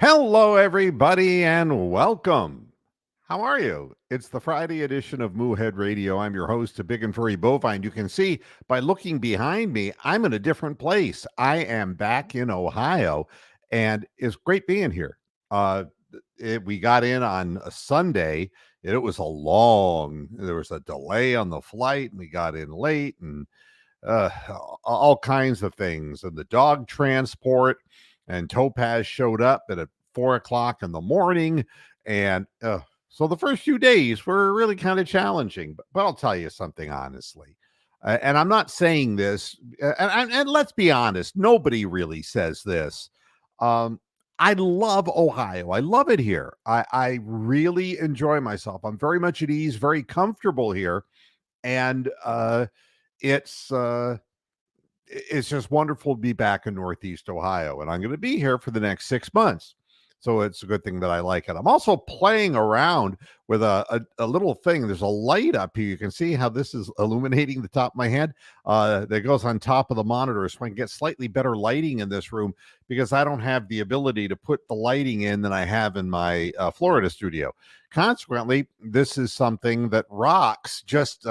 Hello, everybody, and welcome. How are you? It's the Friday edition of Moohead Radio. I'm your host, a big and furry bovine. You can see by looking behind me, I'm in a different place. I am back in Ohio, and it's great being here. Uh, we got in on a Sunday. It was there was a delay on the flight, and we got in late, and uh, all kinds of things. And the dog transport, and Topaz showed up at 4 o'clock in the morning. And so the first few days were really kind of challenging. But I'll tell you something honestly. And I'm not saying this, and let's be honest, nobody really says this. Um, I love Ohio. I love it here. I really enjoy myself. I'm very much at ease, very comfortable here. And it's uh it's just wonderful to be back in Northeast Ohio, and I'm going to be here for the next 6 months. So it's a good thing that I like it. I'm also playing around with a little thing. There's a light up here. You can see how this is illuminating the top of my head that goes on top of the monitor, so I can get slightly better lighting in this room because I don't have the ability to put the lighting in than I have in my Florida studio. Consequently, this is something that Rocks just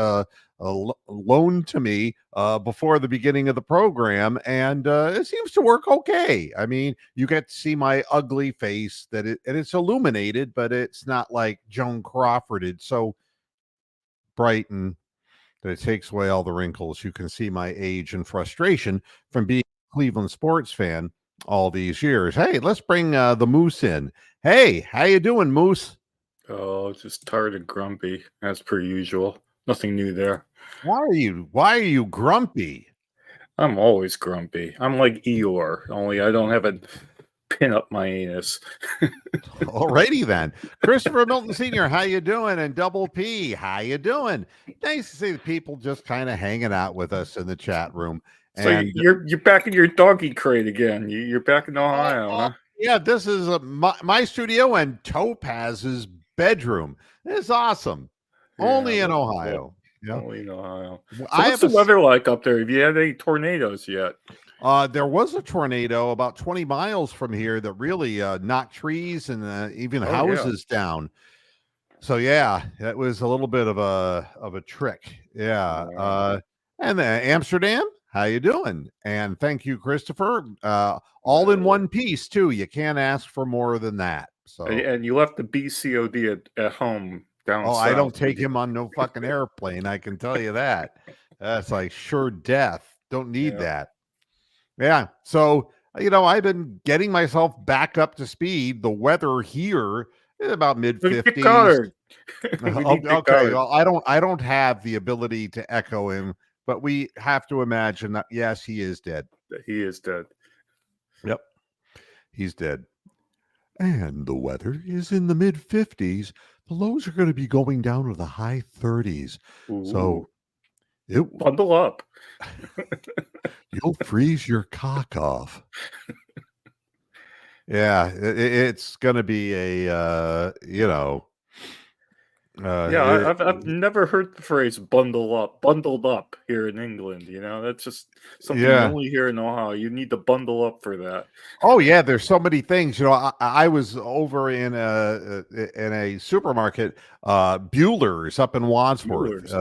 loaned to me before the beginning of the program, and it seems to work okay. I mean, you get to see my ugly face and it's illuminated, but it's not like Joan Crawford. It's so bright and that it takes away all the wrinkles. You can see my age and frustration from being a Cleveland sports fan all these years. Hey, let's bring the Moose in. Hey, how you doing, Moose? Oh, just tired and grumpy, as per usual. Nothing new there. Why are you grumpy? I'm always grumpy. I'm like Eeyore, only I don't have a pin up my anus. Alrighty then. Christopher Milton Sr., how you doing? And Double P, how you doing? Nice to see the people just kind of hanging out with us in the chat room. So And you're back in your doggy crate again. You're back in Ohio, huh? yeah, this is my studio and Topaz's bedroom. It's awesome. Only in Ohio. Yeah. Only in Ohio. So I what's the weather like up there? Have you had any tornadoes yet? There was a tornado about 20 miles from here that really knocked trees and even houses down. So yeah, that was a little bit of a trick. Yeah. And Amsterdam, how you doing? And thank you, Christopher. All in one piece too. You can't ask for more than that. So and you left the BCOD at home down south. I don't take him on no fucking airplane. I can tell you that. That's like sure death. Don't need that. Yeah. So, I've been getting myself back up to speed. The weather here is about mid-50s. Okay. Well, I don't have the ability to echo him, but we have to imagine that yes, he is dead. He is dead. Yep. He's dead. And the weather is in the mid-50s. The lows are going to be going down to the high 30s. Ooh. So bundle up. You'll freeze your cock off. Yeah, it's going to be a, I've never heard the phrase bundled up here in England. That's just something you only hear in Ohio. You need to bundle up for that. Oh yeah, there's so many things. I was over in a supermarket, Bueller's up in Wadsworth.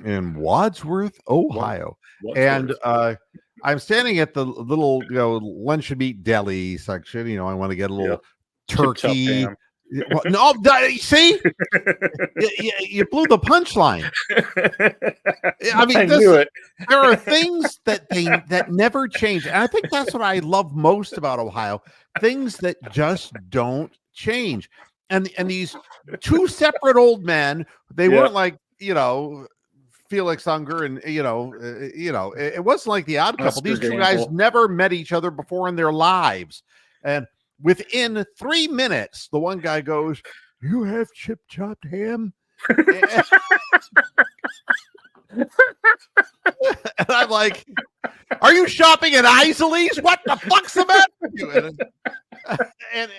In Wadsworth, Ohio. And I'm standing at the little lunch and meat deli section. I want to get a little turkey. Well, no, see, you blew the punchline. I mean, there are things that never change, and I think that's what I love most about Ohio. Things that just don't change, and these two separate old men. They weren't like Felix Unger and it wasn't like the Odd Couple. These two guys never met each other before in their lives, and within 3 minutes, the one guy goes, "You have chip chopped ham?" And I'm like, "Are you shopping at Isaly's? What the fuck's the matter with you?" And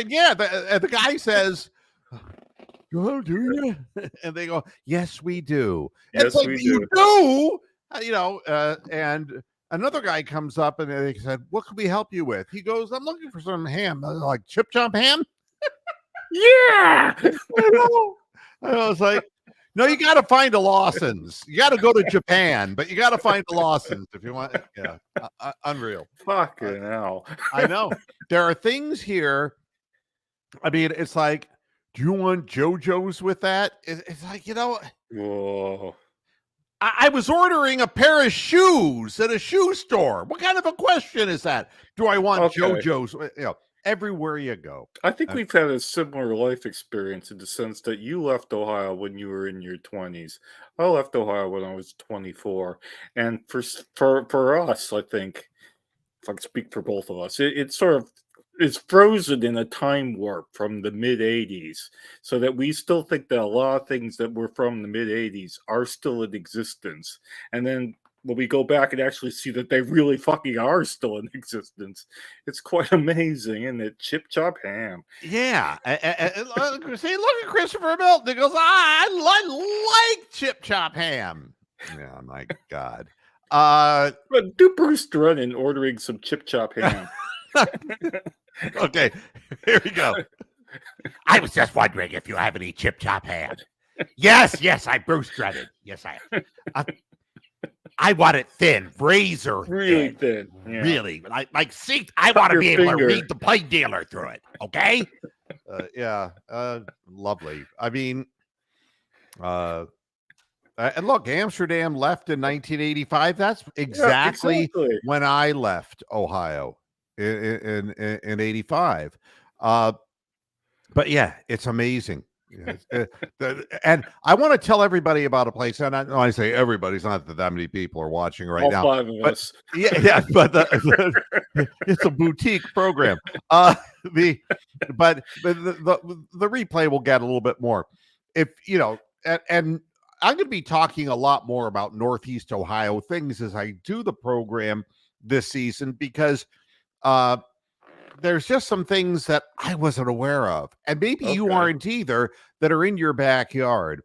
yeah, the guy says, "Oh, do you?" And they go, "Yes, we do." Yes, we do. You do, and another guy comes up and they said, "What can we help you with?" He goes, "I'm looking for some ham." I was like, "Chip chop ham?" Yeah. I was like, "No, you got to find a Lawson's. You got to go to Japan, but you got to find a Lawson's if you want." Yeah, unreal. Fucking hell. I know there are things here. I mean, it's like, do you want JoJo's with that? It's like, Whoa. I was ordering a pair of shoes at a shoe store. What kind of a question is that? Do I want JoJo's? Everywhere you go. I think we've had a similar life experience in the sense that you left Ohio when you were in your 20s. I left Ohio when I was 24. And for us, I think, if I can speak for both of us, it's sort of it's frozen in a time warp from the mid 80s, so that we still think that a lot of things that were from the mid 80s are still in existence. And then when we go back and actually see that they really fucking are still in existence, it's quite amazing, isn't it? Chip chop ham. Yeah. See, look at Christopher Milton. He goes, I like chip chop ham. Yeah, my God. But do Bruce Drennan ordering some chip chop ham. Okay, here we go. I was just wondering if you have any chip chop ham. Yes, I Bruce Drennan. Yes, I want it thin, razor really thin. Yeah. Really. Like see, I want to be able to read the plane dealer through it. Okay. Lovely. I mean, and look, Amsterdam left in 1985. That's exactly when I left Ohio in 85. But yeah, it's amazing. And I want to tell everybody about a place, and I say everybody's not that many people are watching right now. 5 of us. Yeah, but it's a boutique program. But the replay will get a little bit more. If and I'm going to be talking a lot more about Northeast Ohio things as I do the program this season, because there's just some things that I wasn't aware of, and maybe you aren't either, that are in your backyard.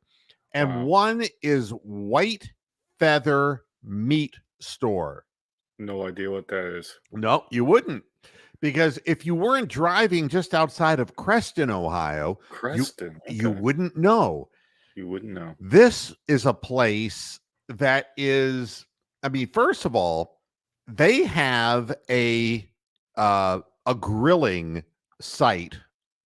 And one is White Feather Meat Store. No idea what that is. No, you wouldn't, because if you weren't driving just outside of Creston, Ohio, you wouldn't know. You wouldn't know. This is a place that is, I mean, first of all, they have a grilling site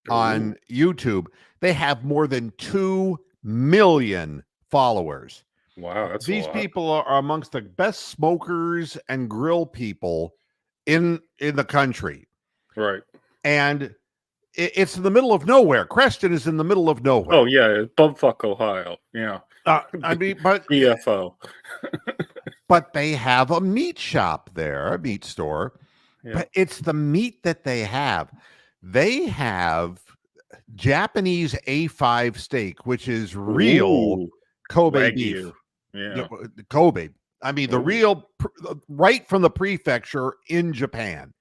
on YouTube. They have more than 2 million followers. Wow, these people are amongst the best smokers and grill people in the country. Right. And it's in the middle of nowhere. Creston is in the middle of nowhere. Oh yeah, bumfuck Ohio. Yeah. I mean, but BFO. But they have a meat shop there, a meat store. Yeah. But it's the meat that they have. They have Japanese A5 steak, which is real Kobe beef. Yeah. Kobe. I mean, the real, right from the prefecture in Japan.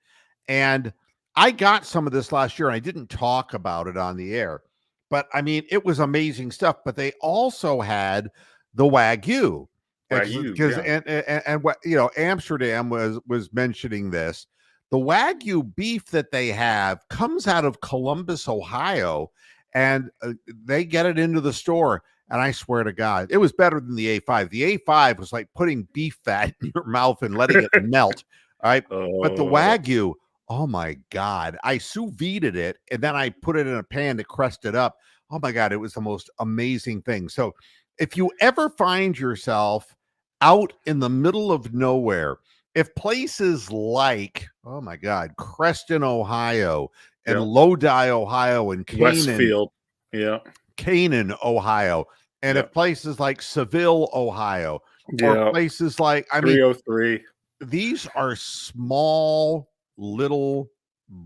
And I got some of this last year, and I didn't talk about it on the air. But, I mean, it was amazing stuff. But they also had the Wagyu. Because and what Amsterdam was mentioning this. The Wagyu beef that they have comes out of Columbus, Ohio, and they get it into the store. And I swear to God, it was better than the A5. The A5 was like putting beef fat in your mouth and letting it melt. All right. But the Wagyu, oh my God, I sous vide'd it, and then I put it in a pan to crust it up. Oh my God, it was the most amazing thing. So if you ever find yourself out in the middle of nowhere, if places like, oh my God, Creston, Ohio, and Lodi, Ohio, and Canaan, Westfield, Canaan, Ohio, and if places like Seville, Ohio, or places like 303, these are small little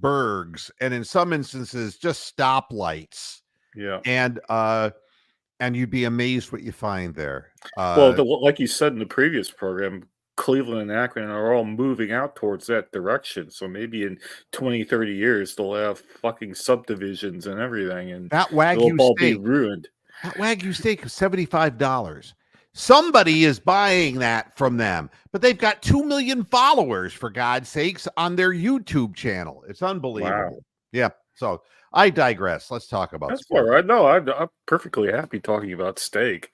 burgs, and in some instances, just stoplights. Yeah, and you'd be amazed what you find there. Like you said in the previous program, Cleveland and Akron are all moving out towards that direction. So maybe in 20, 30 years, they'll have fucking subdivisions and everything. And that Wagyu all steak be ruined. That Wagyu steak is $75. Somebody is buying that from them, but they've got 2 million followers, for God's sakes, on their YouTube channel. It's unbelievable. Wow. Yeah. So I digress. Let's talk about That's all sports. right. No, I'm perfectly happy talking about steak.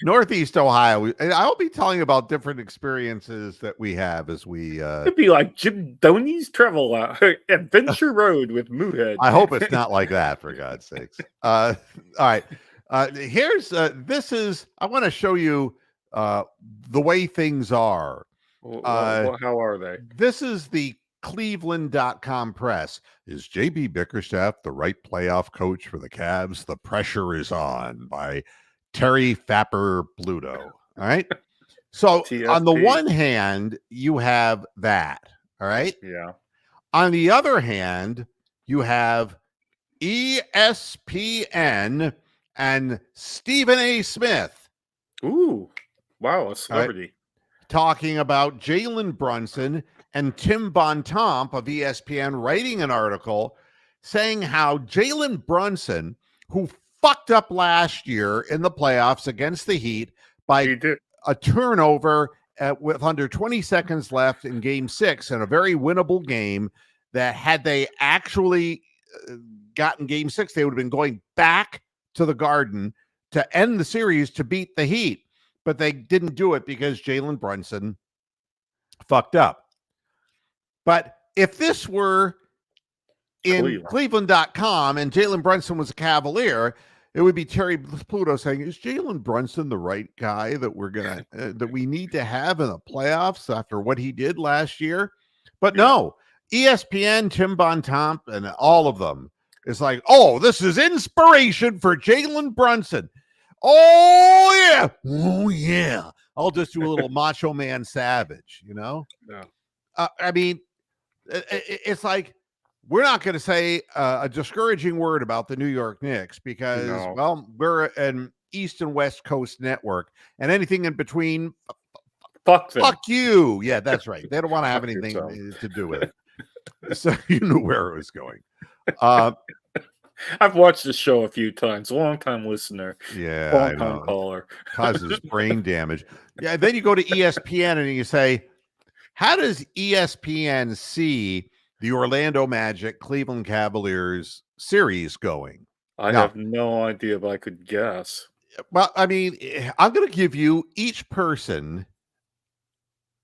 Northeast Ohio. I'll be telling you about different experiences that we have as we. It'd be like Jim Doney's Travel Adventure Road with Moohead. I hope it's not like that, for God's sakes. All right. Here's this is. I want to show you the way things are. How are they? This is the Cleveland.com press. Is JB Bickerstaff the right playoff coach for the Cavs? The pressure is on, by Terry Fapper Bluto. All right. So on the TFP. one hand, you have that. All right. Yeah. On the other hand, you have ESPN and Stephen A. Smith Ooh. Wow, a celebrity. talking about Jalen Brunson, and Tim Bontemp of ESPN writing an article saying how Jalen Brunson, who fucked up last year in the playoffs against the Heat by He did. a turnover with under 20 seconds left in game 6, in a very winnable game, that had they actually gotten game 6, they would have been going back to the Garden to end the series to beat the Heat. But they didn't do it because Jalen Brunson fucked up. But if this were in Cleveland.com and Jalen Brunson was a Cavalier, it would be Terry Pluto saying, is Jalen Brunson the right guy that we're going to, that we need to have in the playoffs after what he did last year? But no, ESPN, Tim Bontemp, and all of them is like, oh, this is inspiration for Jalen Brunson. Oh, yeah. Oh, yeah. I'll just do a little Macho Man Savage, you know? Yeah. I mean, it's like, we're not going to say a discouraging word about the New York Knicks because, well, we're an East and West Coast network, and anything in between, fuck them. Fuck you. Yeah, that's right. They don't want to have anything to do with it. So you knew where it was going. I've watched the show a few times. Long time listener. Yeah, long time caller. Causes brain damage. Yeah, then you go to ESPN and you say, how does ESPN see the Orlando Magic Cleveland Cavaliers series going? I have no idea, but I could guess. Well, I mean, I'm going to give you each person,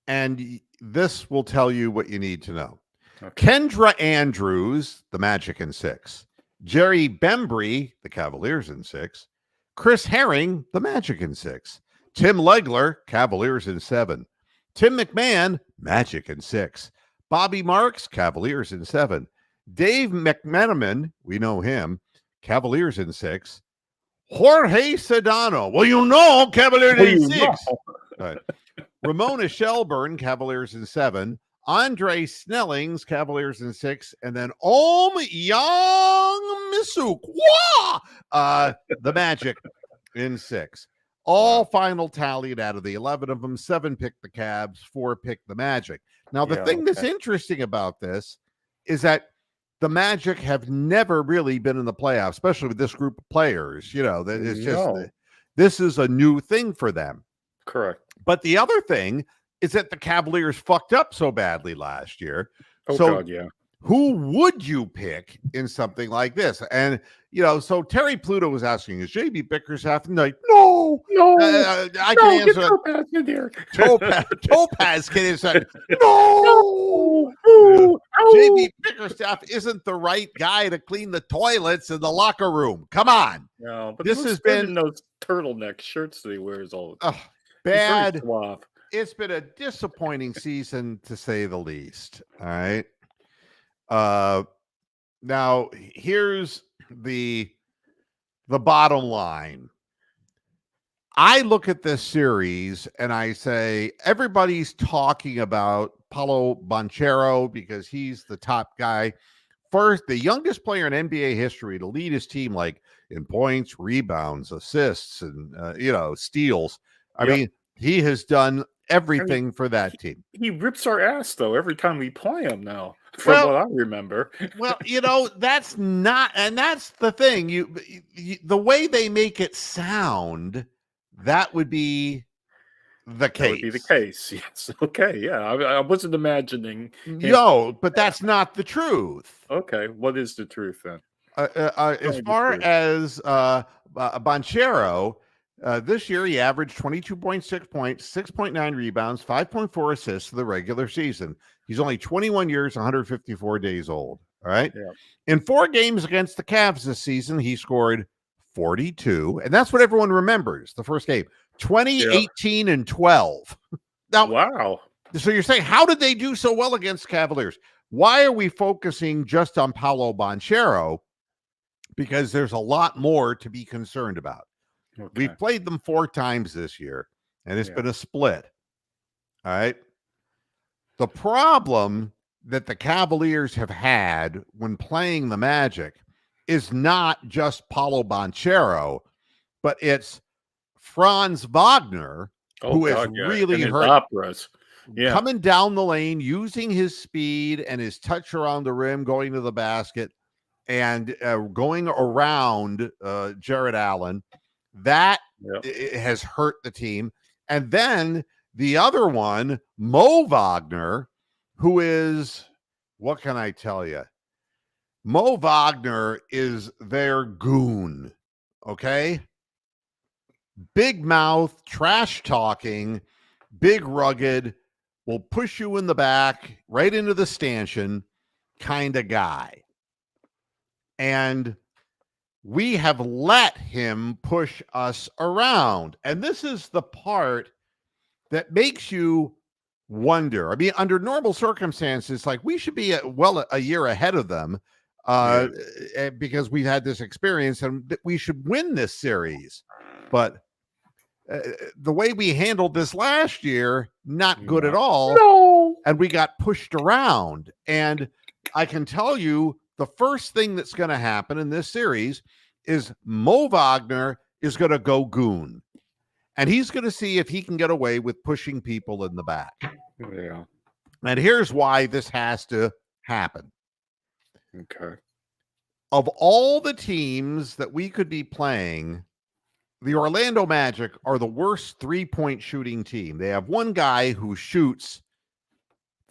and this will tell you what you need to know. Okay. Kendra Andrews, the Magic in 6. Jerry Bembry, the Cavaliers in 6. Chris Herring, the Magic in 6. Tim Legler, Cavaliers in 7. Tim McMahon, Magic in 6. Bobby Marks, Cavaliers in 7. Dave McMenamin, we know him, Cavaliers in 6. Jorge Sedano, well, you know, Cavaliers in 6. Right. Ramona Shelburne, Cavaliers in 7. Andre Snellings, Cavaliers in 6. And then Om Yang Misuk, the Magic in 6. All final tallied out of the 11 of them. 7 picked the Cavs, 4 picked the Magic. Now, the thing that's interesting about this is that the Magic have never really been in the playoffs, especially with this group of players. You know, that it's just this is a new thing for them. Correct. But the other thing is that the Cavaliers fucked up so badly last year. Oh, God, yeah. Who would you pick in something like this? And, you know, so Terry Pluto was asking, is JB Bickerstaff? Like, no. I can answer. Topaz in there. Topaz can answer. No. JB Bickerstaff isn't the right guy to clean the toilets in the locker room. Come on. No, but this has been those turtleneck shirts that he wears all the time. Bad. It's been a disappointing season, to say the least. All right. Now here's the bottom line. I look at this series and I say, everybody's talking about Paolo Banchero because he's the top guy. First, the youngest player in NBA history to lead his team, like in points, rebounds, assists, and, steals. I mean, he has done everything for that team. He rips our ass, though, every time we play him now, from what I remember. Well, that's not, and that's the thing. The way they make it sound that would be the That would be the case. case. Yes. Okay. Yeah. I wasn't imagining him. No, but that's not the truth. Okay. What is the truth then? Tell As me the far truth. as Banchero, this year he averaged 22.6 points, 6.9 rebounds, 5.4 assists for the regular season. He's only 21 years, 154 days old. All right. Yeah. In 4 games against the Cavs this season, he scored 42. And that's what everyone remembers. The first game, 20, 18, and 12. Now, Wow. so you're saying, how did they do so well against Cavaliers? Why are we focusing just on Paolo Banchero? Because there's a lot more to be concerned about. Okay. We've played them 4 times this year, and it's been a split. All right. The problem that the Cavaliers have had when playing the Magic is not just Paolo Banchero, but it's Franz Wagner, who has really hurt operas. Coming down the lane, using his speed and his touch around the rim, going to the basket, and going around Jared Allen. That has hurt the team. And then the other one, Mo Wagner, who is, what can I tell you? Mo Wagner is their goon, okay? Big mouth, trash talking, big rugged, will push you in the back, right into the stanchion kind of guy. And we have let him push us around. And this is the part that makes you wonder. I mean, under normal circumstances, like we should be a year ahead of them because we've had this experience and we should win this series. But the way we handled this last year, not good at all. No. And we got pushed around. And I can tell you the first thing that's going to happen in this series is Mo Wagner is going to go goon. And he's going to see if he can get away with pushing people in the back. Yeah. And here's why this has to happen. Okay. Of all the teams that we could be playing, the Orlando Magic are the worst 3-point shooting team. They have one guy who shoots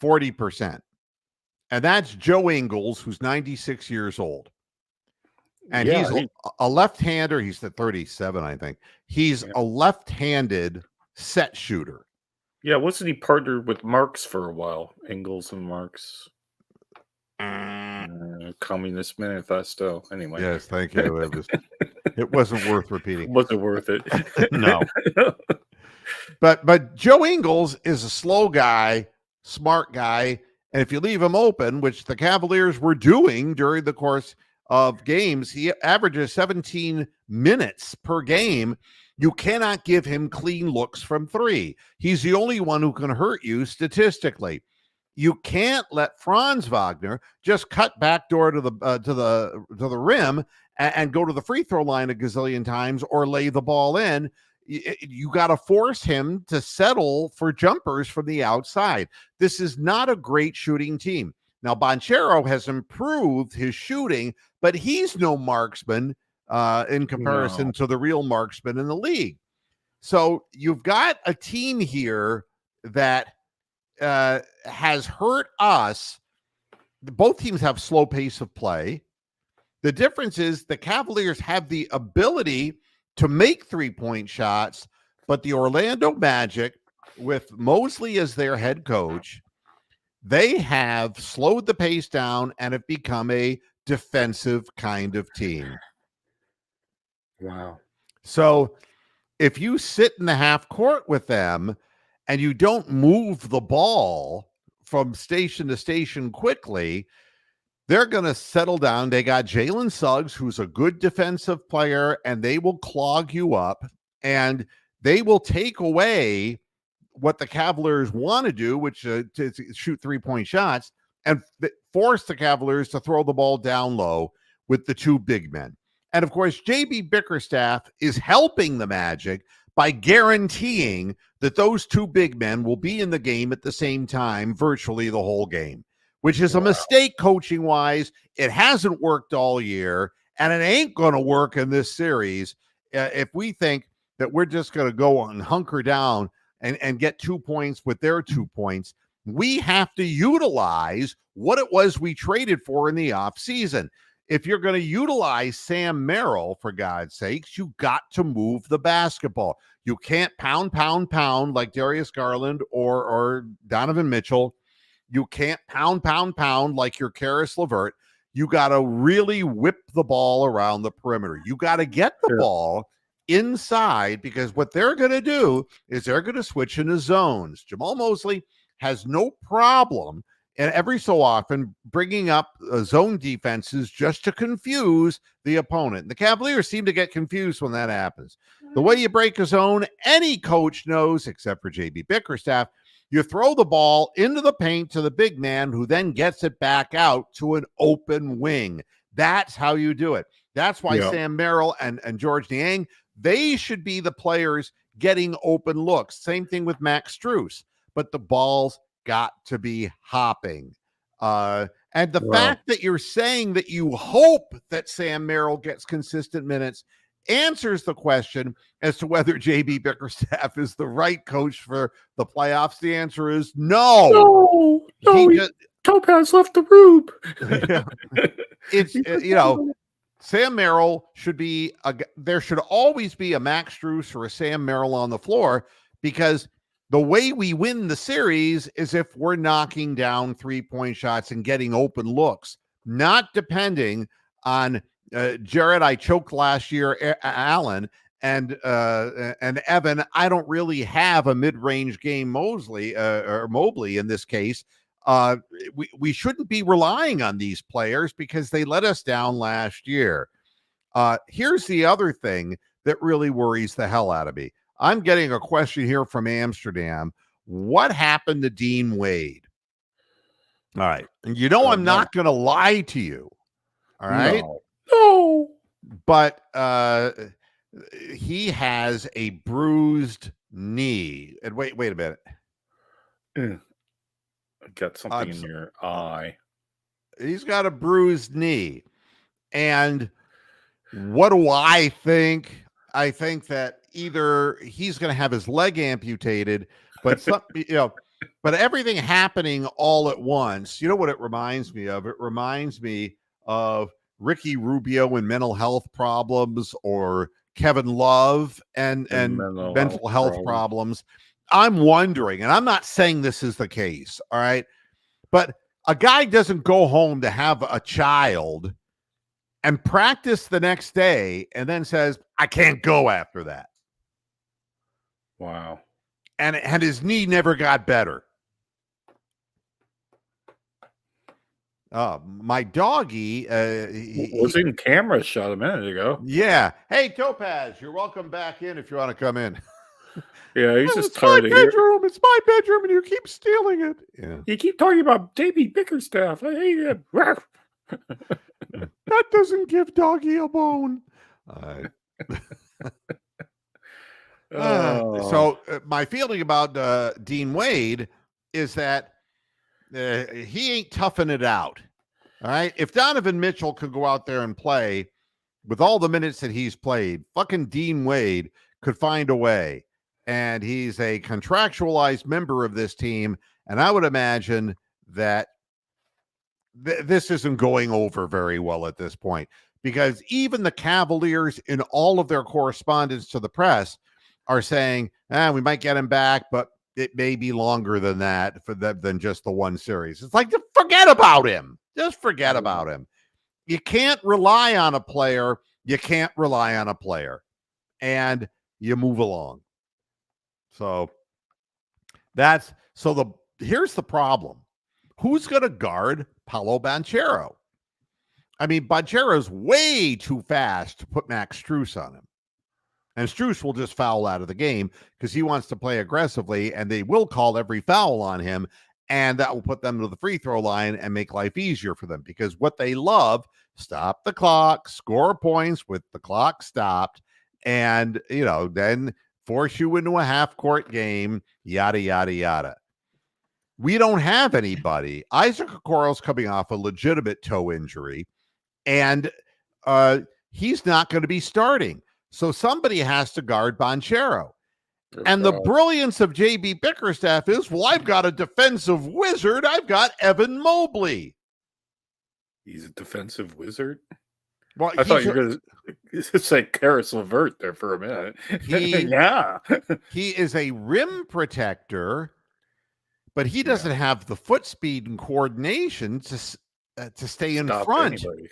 40%. And that's Joe Ingles, who's 96 years old. And he's a left-hander. He's the 37, I think. He's a left-handed set shooter. Yeah, wasn't he partnered with Marks for a while? Ingles and Marks. Communist Manifesto. Anyway. Yes, thank you. It wasn't worth repeating. Wasn't worth it. No. But Joe Ingles is a slow guy, smart guy, and if you leave him open, which the Cavaliers were doing during the course of games, he averages 17 minutes per game. You cannot give him clean looks from 3. He's the only one who can hurt you statistically. You can't let Franz Wagner just cut backdoor to the rim and go to the free throw line a gazillion times or lay the ball in. You got to force him to settle for jumpers from the outside. This is not a great shooting team. Now, Banchero has improved his shooting, but he's no marksman in comparison to the real marksman in the league. So you've got a team here that has hurt us. Both teams have slow pace of play. The difference is the Cavaliers have the ability to make 3-point shots, but the Orlando Magic, with Mosley as their head coach, they have slowed the pace down and have become a defensive kind of team. Wow. So if you sit in the half court with them and you don't move the ball from station to station quickly, they're going to settle down. They got Jalen Suggs, who's a good defensive player, and they will clog you up, and they will take away what the Cavaliers want to do, which to shoot 3-point shots, and force the Cavaliers to throw the ball down low with the 2 big men. And, of course, J.B. Bickerstaff is helping the Magic by guaranteeing that those 2 big men will be in the game at the same time virtually the whole game, which is a mistake coaching-wise. It hasn't worked all year, and it ain't going to work in this series if we think that we're just going to go and hunker down and get 2 points with their 2 points. We have to utilize what it was we traded for in the offseason. If you're going to utilize Sam Merrill, for God's sakes, you got to move the basketball. You can't pound like Darius Garland or Donovan Mitchell. You can't pound like your Karis LeVert. You got to really whip the ball around the perimeter. You got to get the ball inside, because what they're going to do is they're going to switch into zones. Jamal Mosley has no problem, and every so often, bringing up zone defenses just to confuse the opponent. The Cavaliers seem to get confused when that happens. The way you break a zone, any coach knows, except for JB Bickerstaff, you throw the ball into the paint to the big man, who then gets it back out to an open wing. That's how you do it. That's why Sam Merrill and George Niang, they should be the players getting open looks. Same thing with Max Strus. But the ball's got to be hopping. And the fact that you're saying that you hope that Sam Merrill gets consistent minutes answers the question as to whether JB Bickerstaff is the right coach for the playoffs. The answer is no. Topaz left the room. It's, Sam Merrill should be, there should always be a Max Strus or a Sam Merrill on the floor, because the way we win the series is if we're knocking down 3-point shots and getting open looks, not depending on Jared. I choked last year, Allen, and Evan. I don't really have a mid-range game Mosley or Mobley in this case. We shouldn't be relying on these players because they let us down last year. Here's the other thing that really worries the hell out of me. I'm getting a question here from Amsterdam. What happened to Dean Wade? All right. And I'm not going to lie to you. All right. No. But he has a bruised knee. And wait a minute. Got something in your eye. He's got a bruised knee. And what do I think? I think that either he's going to have his leg amputated, but but everything happening all at once. You know what it reminds me of? It reminds me of Ricky Rubio and mental health problems, or Kevin Love and mental health problems. I'm wondering, and I'm not saying this is the case, all right, but a guy doesn't go home to have a child and practice the next day and then says, I can't go after that. Wow. And his knee never got better. My doggy was in camera shot a minute ago. Yeah. Hey, Topaz, you're welcome back in if you want to come in. Yeah, he's just tired of bedroom. It's my bedroom, and you keep stealing it. Yeah. You keep talking about JB Bickerstaff. I hate him. That doesn't give doggy a bone. So my feeling about Dean Wade is that he ain't toughing it out. All right. If Donovan Mitchell could go out there and play with all the minutes that he's played, fucking Dean Wade could find a way. And he's a contractualized member of this team. And I would imagine that this isn't going over very well at this point, because even the Cavaliers, in all of their correspondence to the press, are saying, we might get him back, but it may be longer than that than just the one series. It's like, forget about him. Just forget about him. You can't rely on a player. You can't rely on a player. And you move along. So here's the problem. Who's going to guard Paolo Banchero? I mean, Banchero's way too fast to put Max Strus on him. And Strus will just foul out of the game because he wants to play aggressively, and they will call every foul on him, and that will put them to the free throw line and make life easier for them, because what they love, stop the clock, score points with the clock stopped, and, then force you into a half-court game, yada, yada, yada. We don't have anybody. Isaac Okoro's coming off a legitimate toe injury, and he's not going to be starting. So somebody has to guard Banchero. Oh, And the God. brilliance of JB Bickerstaff is, well, I've got a defensive wizard. I've got Evan Mobley. He's a defensive wizard? Well, I thought you were going to say Karis LeVert there for a minute. Yeah. he is a rim protector, but he doesn't have the foot speed and coordination to stay in Stop front. anybody.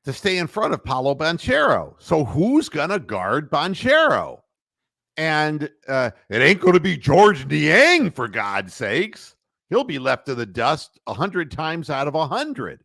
To stay in front of Paolo Banchero. So who's going to guard Banchero? And it ain't going to be George Niang, for God's sakes. He'll be left in the dust 100 times out of 100.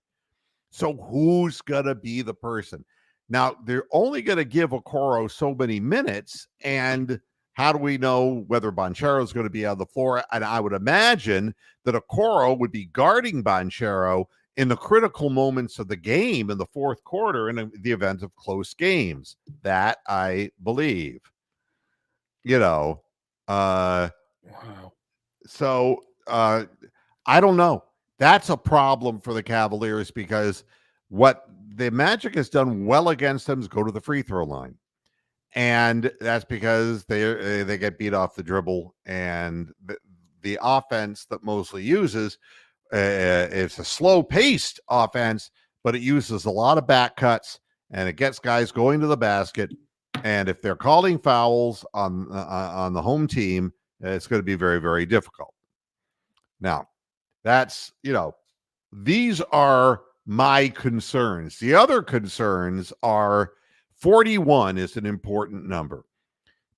So who's going to be the person? Now, they're only going to give Okoro so many minutes. And how do we know whether Banchero is going to be on the floor? And I would imagine that Okoro would be guarding Banchero in the critical moments of the game in the fourth quarter in the event of close games. That I believe. Wow. So I don't know. That's a problem for the Cavaliers because what the Magic has done well against them is go to the free throw line. And that's because they get beat off the dribble, and the offense that Mosley uses, it's a slow-paced offense, but it uses a lot of back cuts, and it gets guys going to the basket. And if they're calling fouls on the home team, it's going to be very, very difficult. Now, that's, these are my concerns. The other concerns are 41 is an important number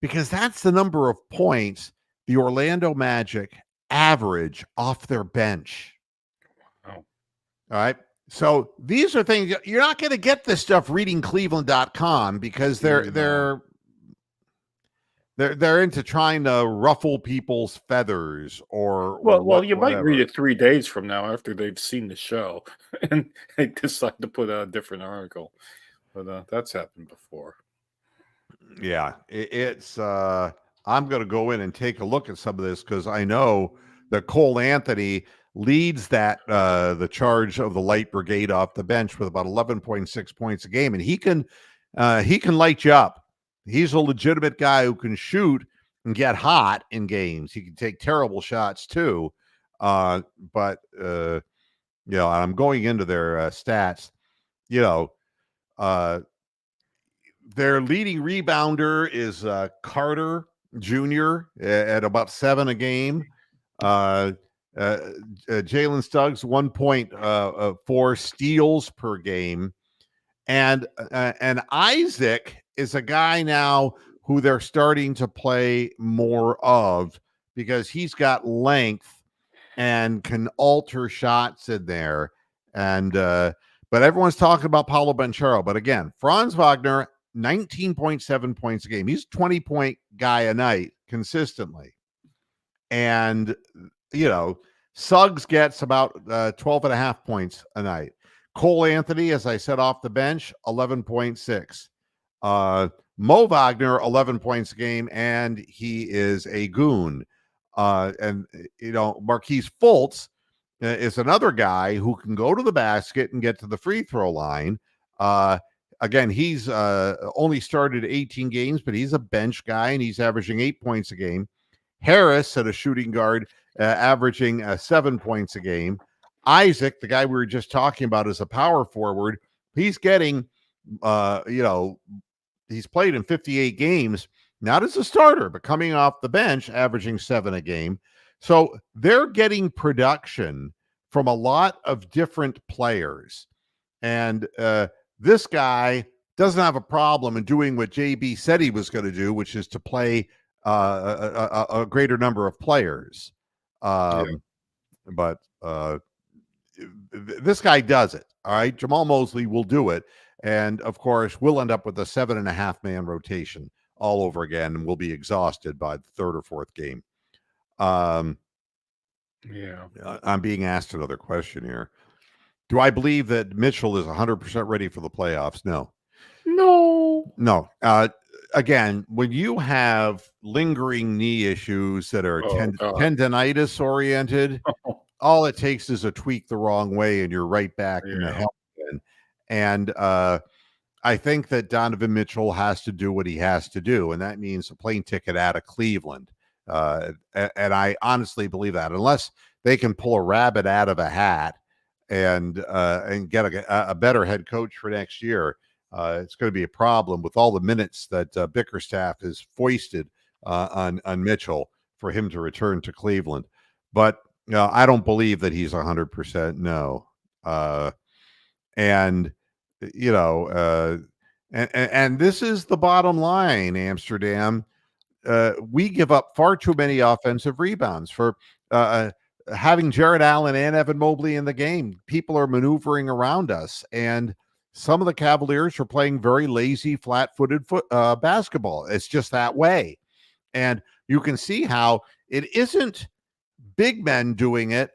because that's the number of points the Orlando Magic average off their bench. Wow. All right. So these are things you're not going to get this stuff reading Cleveland.com because they're into trying to ruffle people's feathers or well, you whatever. might read it 3 days from now after they've seen the show and they decide to put out a different article. But that's happened before. Yeah, it's I'm going to go in and take a look at some of this because I know that Cole Anthony leads that the charge of the Light Brigade off the bench with about 11.6 points a game, and he can light you up. He's a legitimate guy who can shoot and get hot in games. He can take terrible shots too, but I'm going into their stats. Their leading rebounder is Carter Jr. At about 7 a game. Jalen Suggs 1.4 steals per game, and Isaac is a guy now who they're starting to play more of because he's got length and can alter shots in there. And but everyone's talking about Paolo Banchero. But again, Franz Wagner 19.7 points a game. He's a 20-point guy a night consistently, and Suggs gets about 12 and a half points a night. Cole Anthony, as I said, off the bench, 11.6. Mo Wagner, 11 points a game, and he is a goon. Marquise Fultz is another guy who can go to the basket and get to the free throw line. Again, he's only started 18 games, but he's a bench guy, and he's averaging 8 points a game. Harris at a shooting guard, averaging 7 points a game. Isaac, the guy we were just talking about, is a power forward. He's getting, he's played in 58 games, not as a starter, but coming off the bench, averaging 7 a game. So they're getting production from a lot of different players. And this guy doesn't have a problem in doing what JB said he was going to do, which is to play a greater number of players. But this guy does it. All right. Jamal Mosley will do it. And of course, we'll end up with a 7.5-man rotation all over again, and we'll be exhausted by the third or fourth game. I'm being asked another question here. Do I believe that Mitchell is 100% ready for the playoffs? No. Again, when you have lingering knee issues that are tendonitis oriented, all it takes is a tweak the wrong way and you're right back in the hell again. And I think that Donovan Mitchell has to do what he has to do, and that means a plane ticket out of Cleveland. And I honestly believe that unless they can pull a rabbit out of a hat and get a better head coach for next year, it's going to be a problem with all the minutes that Bickerstaff has foisted on Mitchell for him to return to Cleveland. But I don't believe that he's 100%. No, and you know, and this is the bottom line, Amsterdam. We give up far too many offensive rebounds for having Jared Allen and Evan Mobley in the game. People are maneuvering around us, and some of the Cavaliers are playing very lazy, flat-footed basketball. It's just that way, and you can see how it isn't big men doing it;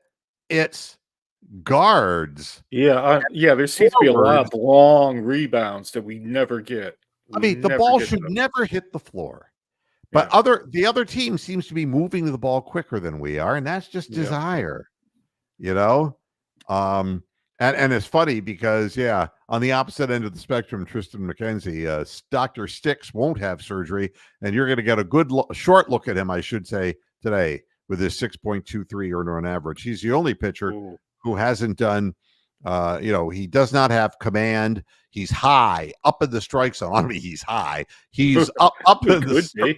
it's guards. Yeah, there seems to be a lot of long rebounds that we never get. I mean, the ball should never hit the floor. But the other team seems to be moving the ball quicker than we are, and that's just desire, you know. And it's funny because on the opposite end of the spectrum, Tristan McKenzie, Dr. Sticks won't have surgery, and you're going to get a short look at him, I should say, today with his 6.23 earner on average. He's the only pitcher who hasn't done. He does not have command. He's high up in the strike zone. I mean, he's high. He's up in the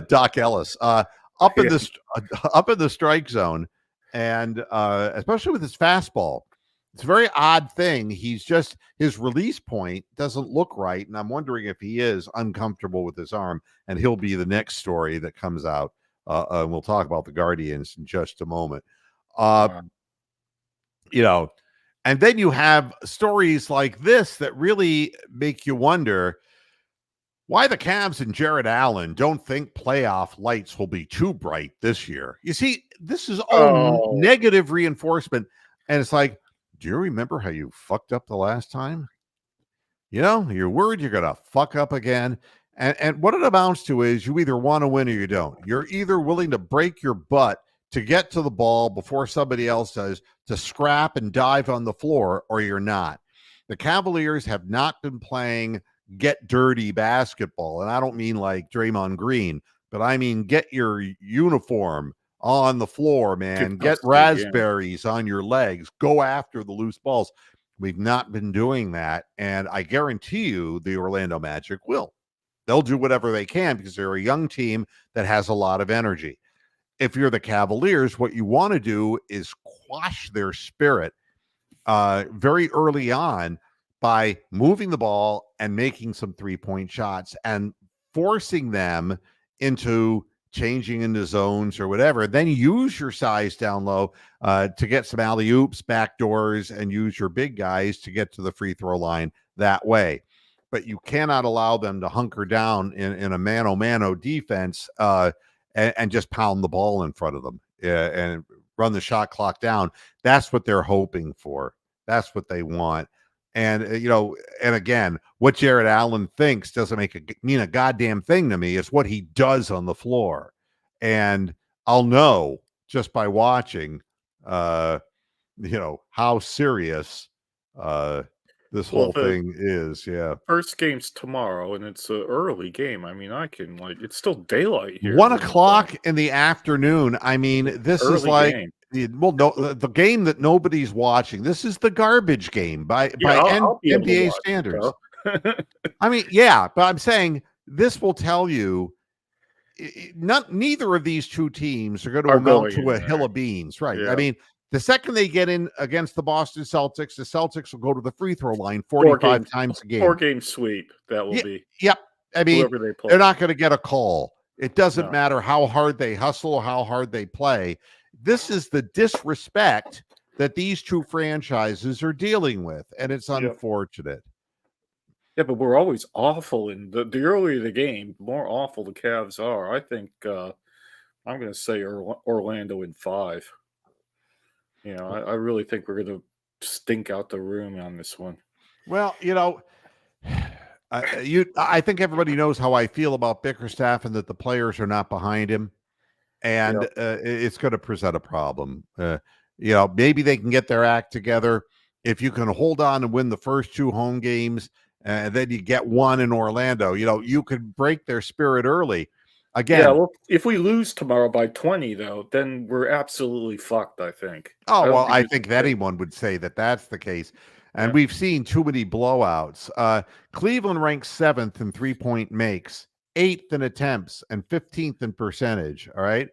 Doc Ellis, up in the strike zone, and especially with his fastball, it's a very odd thing. His release point doesn't look right, and I'm wondering if he is uncomfortable with his arm, and he'll be the next story that comes out. And we'll talk about the Guardians in just a moment. And then you have stories like this that really make you wonder why the Cavs and Jared Allen don't think playoff lights will be too bright this year. You see, this is all negative reinforcement. And it's like, do you remember how you fucked up the last time? You're worried you're going to fuck up again. And what it amounts to is you either want to win or you don't. You're either willing to break your butt to get to the ball before somebody else does, to scrap and dive on the floor, or you're not. The Cavaliers have not been playing get dirty basketball. And I don't mean like Draymond Green, but I mean get your uniform on the floor, man. Get raspberries on your legs. Go after the loose balls. We've not been doing that. And I guarantee you the Orlando Magic will. They'll do whatever they can because they're a young team that has a lot of energy. If you're the Cavaliers, what you want to do is quash their spirit very early on by moving the ball and making some three-point shots and forcing them into changing into zones or whatever. Then use your size down low to get some alley-oops, backdoors, and use your big guys to get to the free throw line that way. But you cannot allow them to hunker down in a mano-mano defense and just pound the ball in front of them and run the shot clock down. That's what they're hoping for. That's what they want. And, and again, what Jared Allen thinks doesn't mean a goddamn thing to me. It's what he does on the floor. And I'll know just by watching, how serious this whole thing is. Yeah. First game's tomorrow, and it's an early game. I mean, it's still daylight here. 1:00 in the afternoon. I mean, this is like game. The game that nobody's watching. This is the garbage game by NBA standards. I mean, but I'm saying this will tell you neither of these two teams are going to amount to a hill of beans, right? Yeah. I mean, the second they get in against the Boston Celtics, the Celtics will go to the free throw line 45 times a game. 4-game sweep, that will be. Yep. I mean, they're not going to get a call. It doesn't matter how hard they hustle or how hard they play. This is the disrespect that these two franchises are dealing with, and it's unfortunate. Yeah, but we're always awful. And the earlier the game, the more awful the Cavs are. I think I'm going to say Orlando in 5. I really think we're going to stink out the room on this one. Well, I think everybody knows how I feel about Bickerstaff and that the players are not behind him. And it's going to present a problem. Maybe they can get their act together if you can hold on and win the first 2 home games, and then you get one in Orlando, you could break their spirit early. Yeah, Again, well, if we lose tomorrow by 20, though, then we're absolutely fucked, I think. oh, I don't well, think I there's a think chance. anyone would say that that's the case. And Yeah. we've seen too many blowouts. Cleveland ranks 7th in 3-point makes, 8th in attempts, and 15th in percentage. All right.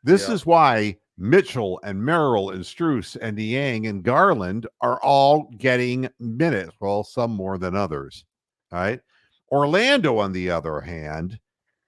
This Yeah. is why Mitchell and Merrill and Strus and Niang and Garland are all getting minutes. Well, some more than others. All right. Orlando, on the other hand,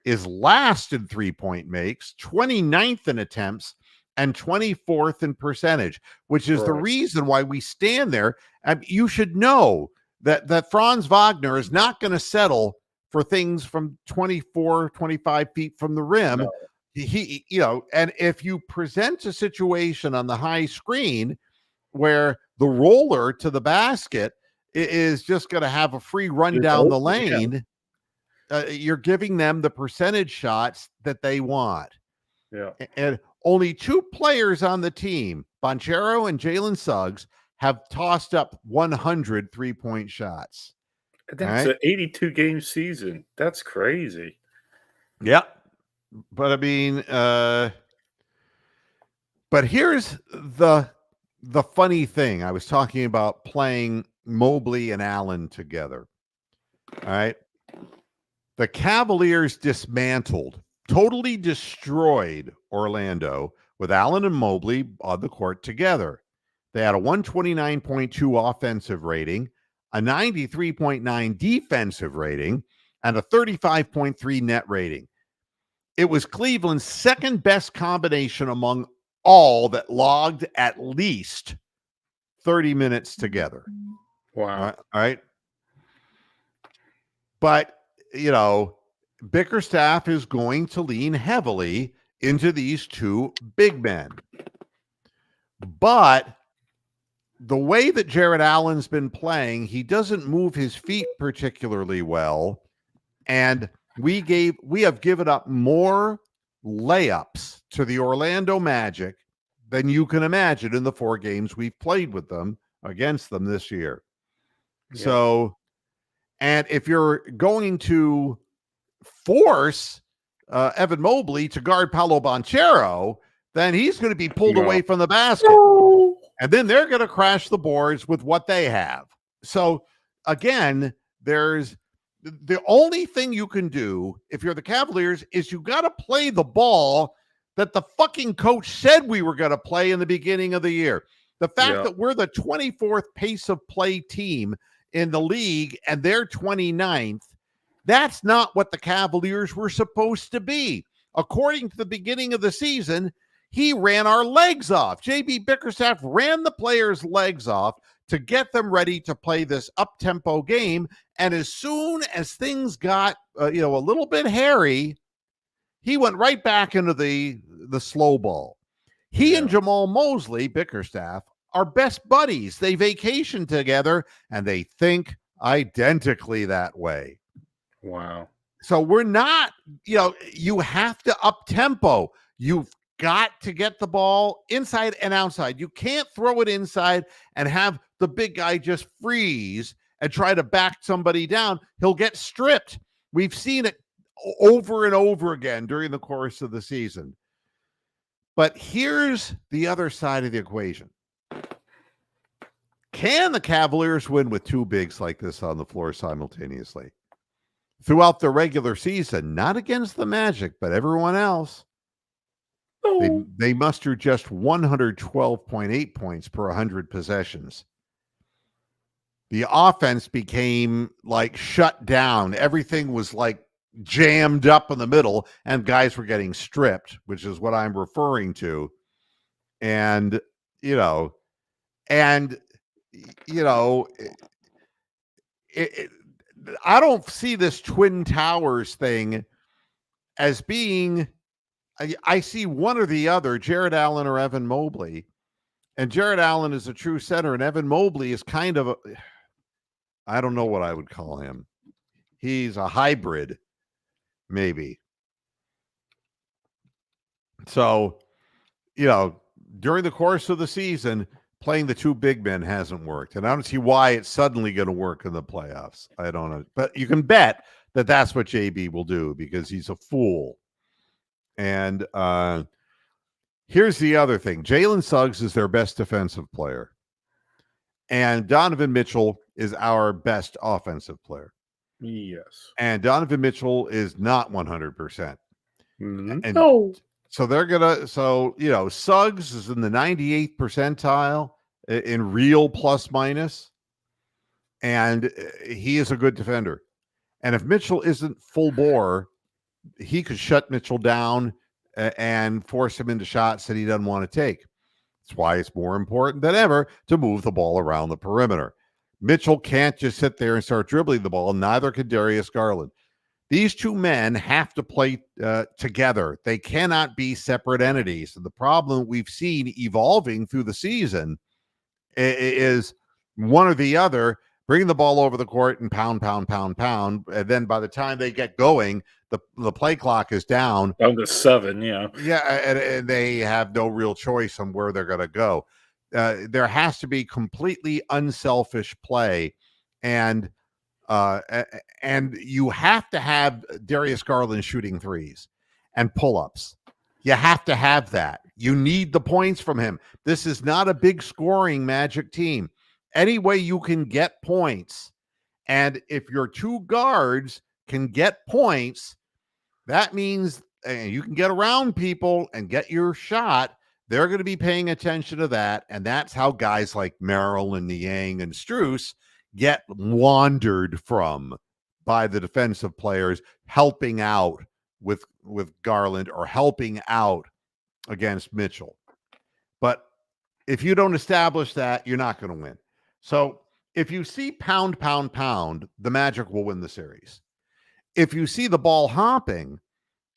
is last in 3-point makes, 29th in attempts, and 24th in percentage, which is the Right. reason why we stand there. And you should know that Franz Wagner is not going to settle for things from 24, 25 feet from the rim. No. And if you present a situation on the high screen where the roller to the basket is just going to have a free run You're down the open, yeah. lane, you're giving them the percentage shots that they want. Yeah. And only 2 players on the team, Banchero and Jalen Suggs, have tossed up 100 3-point shots. That's right? an 82 game season. That's crazy. Yeah. But I mean, but here's the funny thing. I was talking about playing Mobley and Allen together. All right. The Cavaliers dismantled, totally destroyed Orlando with Allen and Mobley on the court together. They had a 129.2 offensive rating, a 93.9 defensive rating, and a 35.3 net rating. It was Cleveland's second best combination among all that logged at least 30 minutes together. Wow. All right. But, Bickerstaff is going to lean heavily into these 2 big men. But the way that Jared Allen's been playing, he doesn't move his feet particularly well. And we have given up more layups to the Orlando Magic than you can imagine in the 4 games we've played with them against them this year. Yeah. So, and if you're going to force Evan Mobley to guard Paolo Banchero, then he's going to be pulled away from the basket. No. And then they're going to crash the boards with what they have. So again, there's the only thing you can do if you're the Cavaliers is you got to play the ball that the fucking coach said we were going to play in the beginning of the year. The fact that we're the 24th pace of play team in the league and they're 29th, that's not what the Cavaliers were supposed to be. According to the beginning of the season, he ran our legs off. JB Bickerstaff ran the players' legs off to get them ready to play this up-tempo game. And as soon as things got, a little bit hairy, he went right back into the slow ball. He and Jamal Mosley, Bickerstaff, are best buddies. They vacation together and they think identically that way. Wow. So we're not, you have to up tempo. You've got to get the ball inside and outside. You can't throw it inside and have the big guy just freeze and try to back somebody down. He'll get stripped. We've seen it over and over again during the course of the season. But here's the other side of the equation. Can the Cavaliers win with 2 bigs like this on the floor simultaneously? Throughout the regular season, not against the Magic, but everyone else, they mustered just 112.8 points per 100 possessions. The offense became like shut down. Everything was like jammed up in the middle, and guys were getting stripped, which is what I'm referring to. And, I don't see this Twin Towers thing as being, I see one or the other, Jared Allen or Evan Mobley. And Jared Allen is a true center, and Evan Mobley is kind of I don't know what I would call him. He's a hybrid, maybe. So, during the course of the season, playing the two big men hasn't worked, and I don't see why it's suddenly going to work in the playoffs. I don't know, but you can bet that that's what JB will do because he's a fool. And here's the other thing: Jalen Suggs is their best defensive player, and Donovan Mitchell is our best offensive player. Yes. And Donovan Mitchell is not 100%. And No. so they're gonna. So Suggs is in the 98th percentile in real plus minus, and he is a good defender. And if Mitchell isn't full bore, he could shut Mitchell down and force him into shots that he doesn't want to take. That's why it's more important than ever to move the ball around the perimeter. Mitchell can't just sit there and start dribbling the ball. Neither can Darius Garland. These two men have to play together. They cannot be separate entities. And the problem we've seen evolving through the season is one or the other bringing the ball over the court and pound. And then by the time they get going, the play clock is down to 7. Yeah. And they have no real choice on where they're going to go. There has to be completely unselfish play, and you have to have Darius Garland shooting threes and pull-ups. You have to have that. You need the points from him. This is not a big scoring Magic team. Any way you can get points, and if your two guards can get points, that means you can get around people and get your shot. They're going to be paying attention to that, and that's how guys like Merrill and Niang and Strus get wandered from by the defensive players helping out with Garland or helping out against Mitchell. But if you don't establish that, you're not going to win. So if you see pound, the Magic will win the series. If you see the ball hopping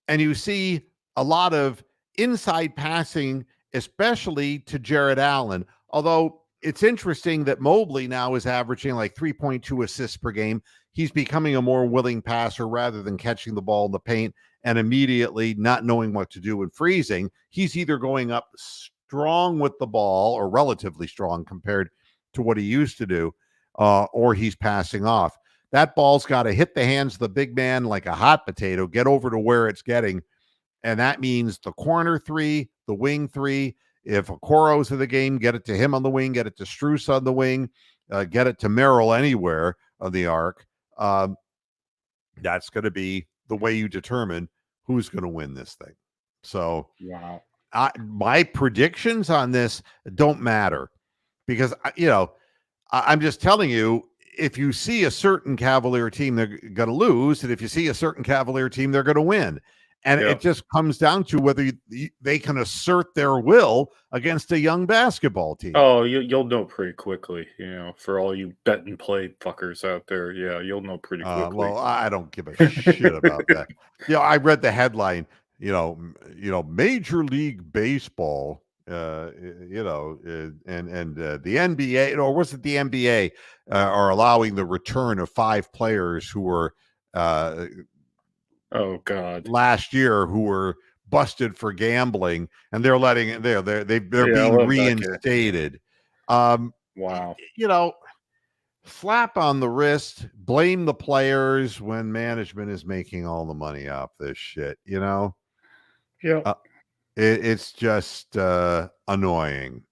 and you see a lot of inside passing, especially to Jared Allen, although it's interesting that Mobley now is averaging like 3.2 assists per game. He's becoming a more willing passer rather than catching the ball in the paint and immediately not knowing what to do and freezing. He's either going up strong with the ball or relatively strong compared to what he used to do, or he's passing off. That ball's got to hit the hands of the big man like a hot potato, get over to where it's getting. And that means the corner three, the wing three. If Okoro's in the game, get it to him on the wing, get it to Strus on the wing, get it to Merrill anywhere on the arc. That's going to be the way you determine who's going to win this thing. So wow. My predictions on this don't matter because, I'm just telling you, if you see a certain Cavalier team, they're going to lose. And if you see a certain Cavalier team, they're going to win. And it just comes down to whether they can assert their will against a young basketball team. Oh, you'll know pretty quickly, for all you bet and play fuckers out there. Yeah, you'll know pretty quickly. Well, I don't give a shit about that. I read the headline, Major League Baseball, and the NBA, or was it the NBA, are allowing the return of 5 players who were oh God! last year who were busted for gambling, and they're letting it there. They're being reinstated. Wow. Slap on the wrist, blame the players when management is making all the money off this shit. Yeah. It's just annoying.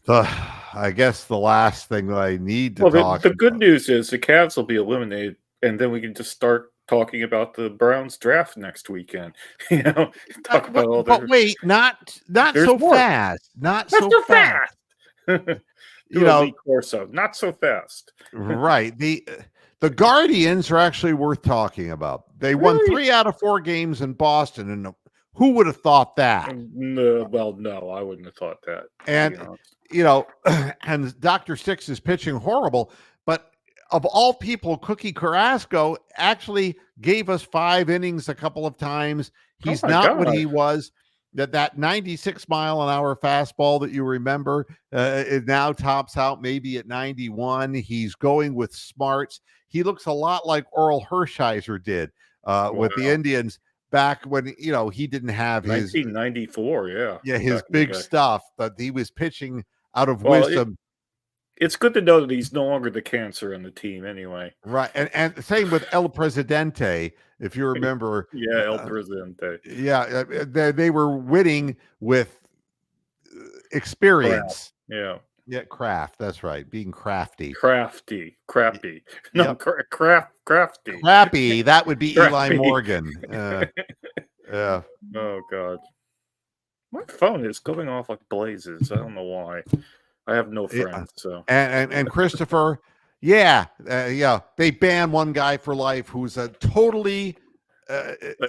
I guess the last thing that I need to talk. The good news is the Cavs will be eliminated, and then we can just start talking about the Browns draft next weekend. Talk about all that. But wait, not so fast. Not so fast. Corso, not so fast. Right. The Guardians are actually worth talking about. They won 3 out of 4 games in Boston, and who would have thought that? No, I wouldn't have thought that. And and Dr. Six is pitching horrible, but of all people, Cookie Carrasco actually gave us 5 innings a couple of times. He's not what he was. That 96-mile-an-hour fastball that you remember, it now tops out maybe at 91. He's going with smarts. He looks a lot like Oral Hershiser did with the Indians, back when he didn't have his 1994, yeah, his back in the big day. stuff, but he was pitching out of Well, wisdom. it's good to know that he's no longer the cancer on the team anyway. Right, and same with El Presidente, if you remember. Yeah, El Presidente. They were winning with Craft. experience. Yeah. Yeah, craft. That's right, being crafty. Crappy. No, Yep. crafty. Crappy. That would be Eli Crappy. Morgan. Yeah. Oh God. My phone is going off like blazes. I don't know why. I have no friends, so. And Christopher, yeah, they ban one guy for life who's a totally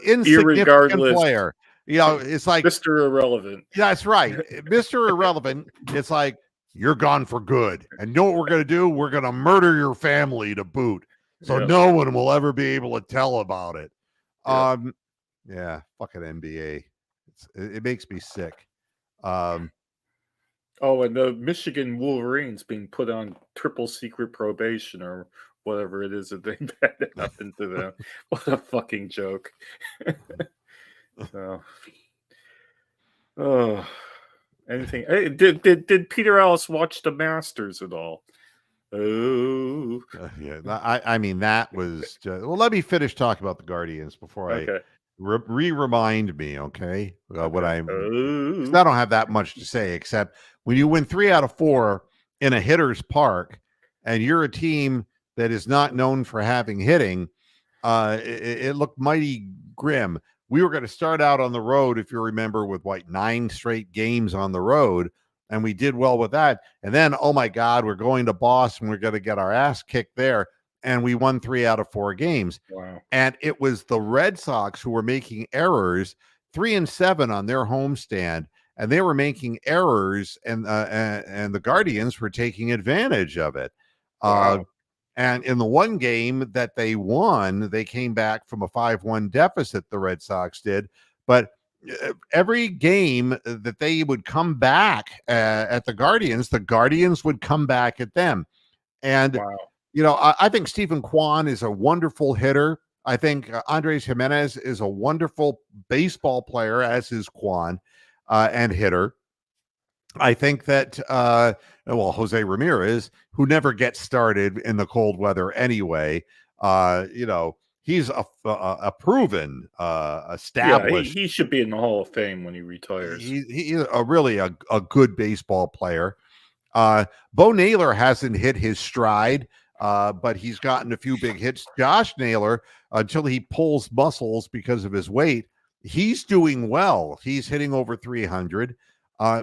insignificant Irregardless player. It's like Mr. Irrelevant. That's right, Mr. Irrelevant. It's like you're gone for good, and you know what we're gonna do? We're gonna murder your family to boot, so Yep. no one will ever be able to tell about it. Yep. Yeah, fucking NBA. It makes me sick. Oh, and the Michigan Wolverines being put on triple secret probation or whatever it is that they had happened to them. What a fucking joke. So, oh, anything? Hey, did Peter Ellis watch the Masters at all? Oh, I mean that was just, well. Let me finish talking about the Guardians before okay. I remind me. Okay, what I'm. Oh, I don't have that much to say except when you win 3 out of 4 in a hitter's park, and you're a team that is not known for having hitting, it looked mighty grim. We were going to start out on the road, if you remember, with 9 straight games on the road, and we did well with that. And then, oh my God, we're going to Boston. We're going to get our ass kicked there, and we won 3 out of 4 games. wow. And it was the Red Sox who were making errors, 3-7 on their homestand, and they were making errors, and the Guardians were taking advantage of it. Wow. And in the one game that they won, they came back from a 5-1 deficit, the Red Sox did. But every game that they would come back at the Guardians would come back at them. And, wow. I think Stephen Kwan is a wonderful hitter. I think Andres Jimenez is a wonderful baseball player, as is Kwan, and hitter. I think that, Jose Ramirez, who never gets started in the cold weather anyway, he's a proven, established. Yeah, he should be in the Hall of Fame when he retires. He's really a good baseball player. Bo Naylor hasn't hit his stride, but he's gotten a few big hits. Josh Naylor, until he pulls muscles because of his weight, he's doing well. He's hitting over 300.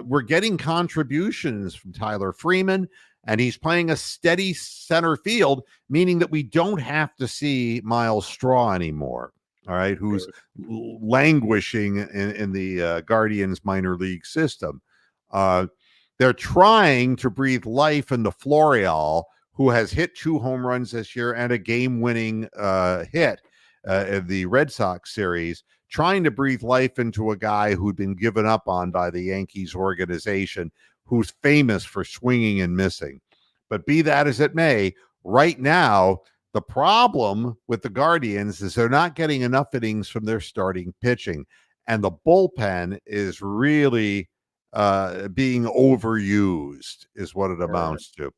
We're getting contributions from Tyler Freeman, and he's playing a steady center field, meaning that we don't have to see Miles Straw anymore. All right, who's languishing in the Guardians minor league system. They're trying to breathe life into Florial, who has hit 2 home runs this year and a game-winning hit in the Red Sox series, trying to breathe life into a guy who'd been given up on by the Yankees organization, who's famous for swinging and missing. But be that as it may, right now, the problem with the Guardians is they're not getting enough innings from their starting pitching, and the bullpen is really being overused, is what it amounts to.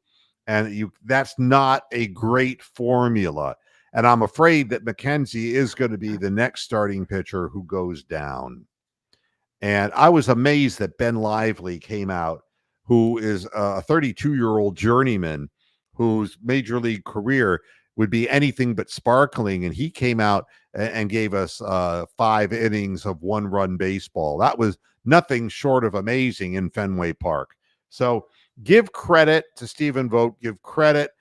And that's not a great formula. And I'm afraid that McKenzie is going to be the next starting pitcher who goes down. And I was amazed that Ben Lively came out, who is a 32-year-old journeyman whose major league career would be anything but sparkling. And he came out and gave us 5 innings of 1-run baseball. That was nothing short of amazing in Fenway Park. So give credit to Stephen Vogt, give credit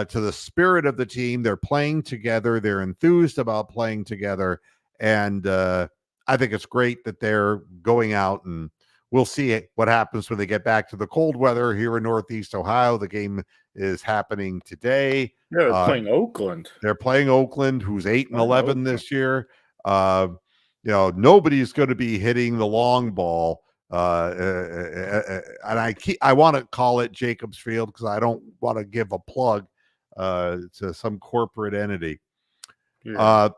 to the spirit of the team. They're playing together. They're enthused about playing together. And I think it's great that they're going out, and we'll see what happens when they get back to the cold weather here in Northeast Ohio. The game is happening today. Yeah, they're playing Oakland. They're playing Oakland, who's 8-11 this year. Nobody's going to be hitting the long ball. And I want to call it Jacobs Field because I don't want to give a plug to some corporate entity. Yeah.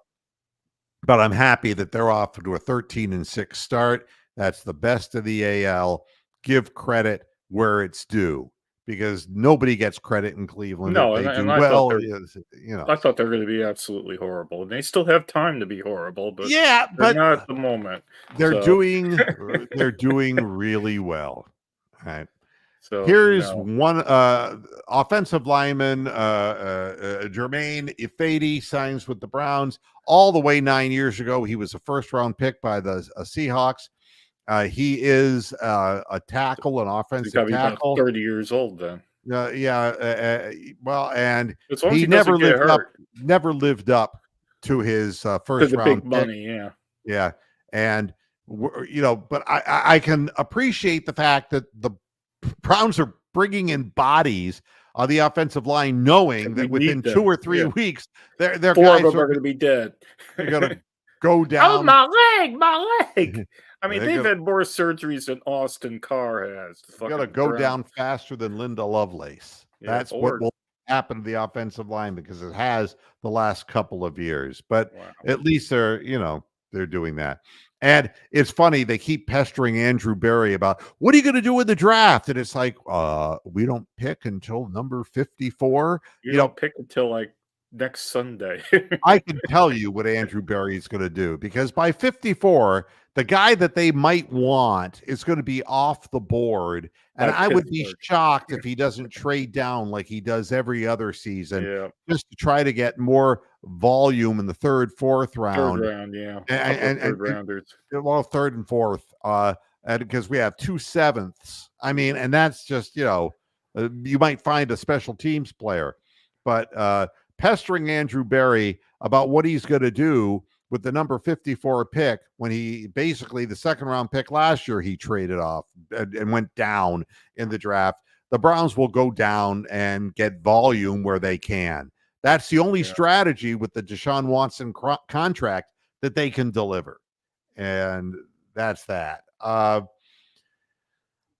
but I'm happy that they're off to a 13-6 start. That's the best of the AL. Give credit where it's due because nobody gets credit in Cleveland if No, they and do I thought well. they're You know, I thought they were going to be absolutely horrible, and they still have time to be horrible, but yeah, they're but not at the moment. they're So, doing they're doing really well. All right. so Here's no, one offensive lineman, Jermaine Ifedi signs with the Browns all the way 9 years ago. He was a first round pick by the Seahawks. He is a tackle, an he's got offensive to be about tackle. 30 years old then, Well, and as long as he he doesn't get hurt. never lived up to his To first the round big pick. money, yeah. Yeah, and but I can appreciate the fact that the Browns are bringing in bodies on the offensive line, knowing And we that within need 2 them. or 3 Yeah. weeks, their 4 of guys them are gonna be dead. they're gonna go "Oh, down. my leg, my leg!" I mean, They're they've gonna had more surgeries than Austin Carr has, the gonna fucking go Brown. down faster than Linda Lovelace. Yeah, That's what or will happen to the offensive line because it has the last couple of years. But wow. at least they're doing that. And it's funny, they keep pestering Andrew Berry about what are you going to do in the draft? And it's like, we don't pick until number 54. You don't pick until, like, next Sunday. I can tell you what Andrew Berry is going to do because by 54, the guy that they might want is going to be off the board. And By I would be Pittsburgh. shocked if he doesn't trade down like he does every other season Yeah. just to try to get more volume in the third, fourth 3rd round. round, yeah. And, Couple of 3rd rounders. well, third and fourth, and because we have 2/7. I mean, and that's just you might find a special teams player, but pestering Andrew Berry about what he's going to do with the number 54 pick when he basically the second round pick last year he traded off and went down in the draft. The Browns will go down and get volume where they can. That's the only strategy with the Deshaun Watson contract that they can deliver. And that's that.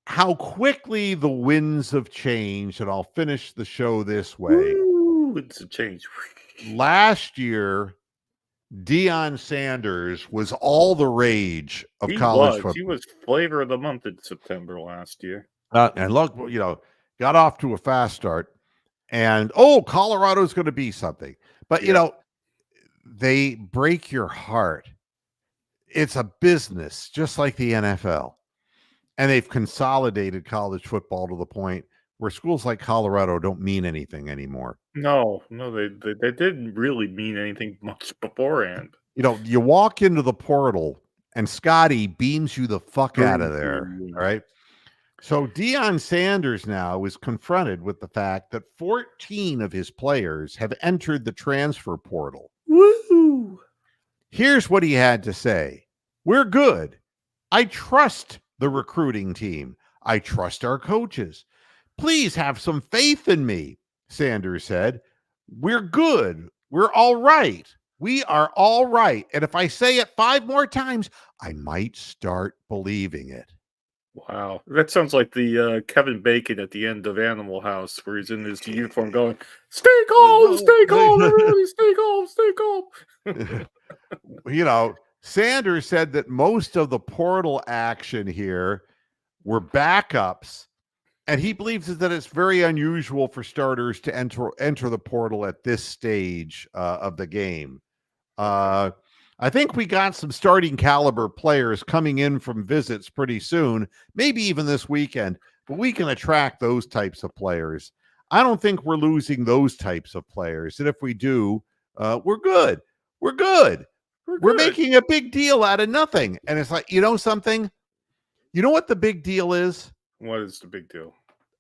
How quickly the winds have changed, and I'll finish the show this way. Woo, it's a change. Last year, Deion Sanders was all the rage of He college was. football. He was flavor of the month in September last year. And look, got off to a fast start. And Colorado's going to be something. But they break your heart. It's a business, just like the NFL. And they've consolidated college football to the point where schools like Colorado don't mean anything anymore. No, they didn't really mean anything much beforehand. You walk into the portal and Scotty beams you the fuck out of there. All right. So Deion Sanders now is confronted with the fact that 14 of his players have entered the transfer portal. Woo! Here's what he had to say. We're good. I trust the recruiting team. I trust our coaches. Please have some faith in me, Sanders said. We're good. We're all right. We are all right. And if I say it 5 more times, I might start believing it. Wow. That sounds like the Kevin Bacon at the end of Animal House where he's in his uniform going, stay calm, everybody, stay calm. Sanders said that most of the portal action here were backups, and he believes that it's very unusual for starters to enter the portal at this stage of the game. I think we got some starting caliber players coming in from visits pretty soon, maybe even this weekend, but we can attract those types of players. I don't think we're losing those types of players. And if we do, we're good. We're good. We're making a big deal out of nothing. And it's like, something? You know what the big deal is? What is the big deal?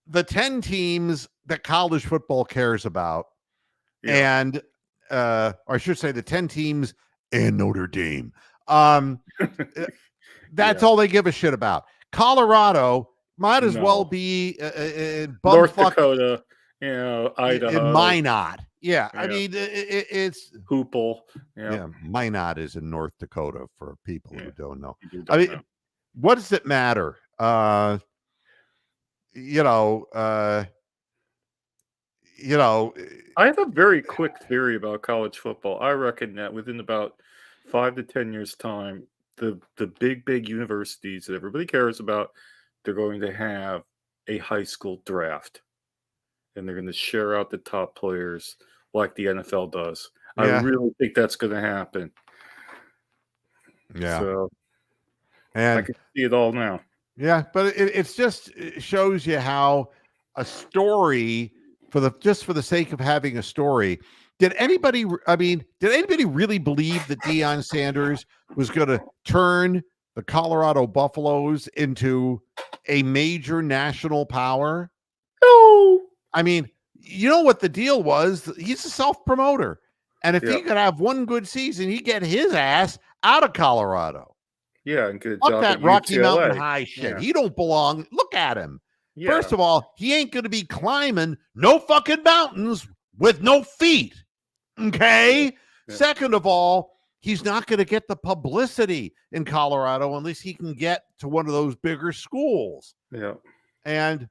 The 10 teams that college football cares about. Yeah. And I should say the 10 teams and Notre Dame. That's all they give a shit about. Colorado might as well be North Dakota, Idaho. In Minot. Yeah. I mean, it's Hoople. Yeah. Minot is in North Dakota for people who don't know. What does it matter? I have a very quick theory about college football. I reckon that within about 5 to 10 years time, the big universities that everybody cares about, they're going to have a high school draft, and they're going to share out the top players like the NFL does. I Yeah. really think that's going to happen. Yeah. So I And can see it all now. yeah, but it shows you how a story for the sake of having a story. Did anybody really believe that Deion Sanders was going to turn the Colorado Buffaloes into a major national power? No. I mean, you know what the deal was? He's a self-promoter. And if he Yep. could have one good season, he'd get his ass out of Colorado. Yeah, and get a Fuck job that at Rocky Mountain UCLA. High shit. Yeah. He don't belong. Look at him. Yeah. First of all, he ain't going to be climbing no fucking mountains with no feet. Okay? Yeah. Second of all, he's not going to get the publicity in Colorado unless he can get to one of those bigger schools. Yeah. And